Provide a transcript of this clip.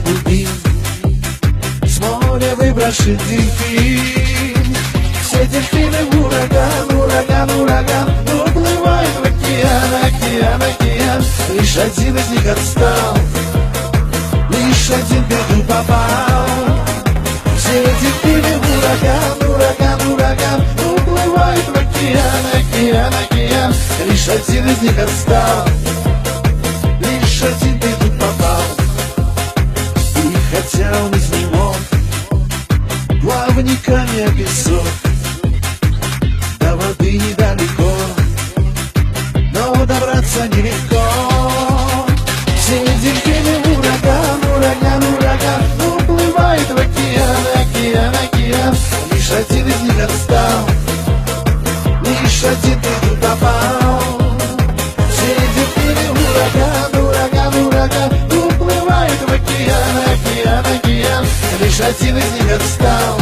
разбуди, с моря выброшен дельфин. Все дельфины в ураган, ураган, ураган, уплывает в океан, океан, океан. Лишь один из них отстал, лишь один в беду попал. Все дельфины в ураган, ураган, ураган, уплывает в океан, океан, океан. Лишь один из них отстал, лишь один в беду попал. И хотя он изнемог, плавниками обессох, до воды недалеко, но добраться нелегко. Все дельфины в ураган, ураган, ураган, уплывает в океан, океан, океан. Лишь один из них отстал, лишь один в попал. Все дельфины в ураган, ураган, ураган, уплывает в океан, океан, океан. Лишь один из них отстал,